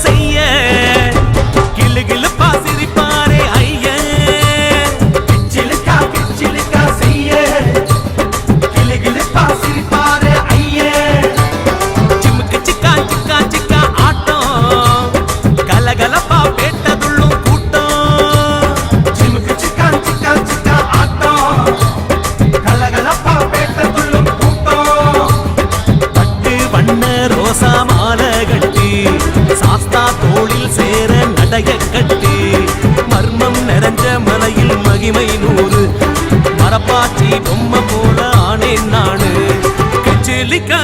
செய்ய கிளு கிளுப்பா சிரிப்பாரே ஐய கிச்சிலுக்கா செய்ய கிளு கிளுப்பா சிரிப்பாரே ஐய சிமுக்கு சிக்கா சிக்கா சிக்கா ஆட்டம் கலகலப்பா பேட்டதுள்ளும் கூட்டம் சிமுக்கு சிக்கா சிக்கா சிக்கா ஆட்டம் கலகலப்பா பேட்டதுள்ளும் கூட்டம் பட்டு வண்ண ரோசா மாலை கட்டி சாஸ்தா தோளில் சேர நடைய கட்டி மர்மம் நிறைஞ்ச மலையில் மகிமை 100 மரப்பாச்சி பொம்மை போல ஆனேன் நானு கிச்சிலிக்கா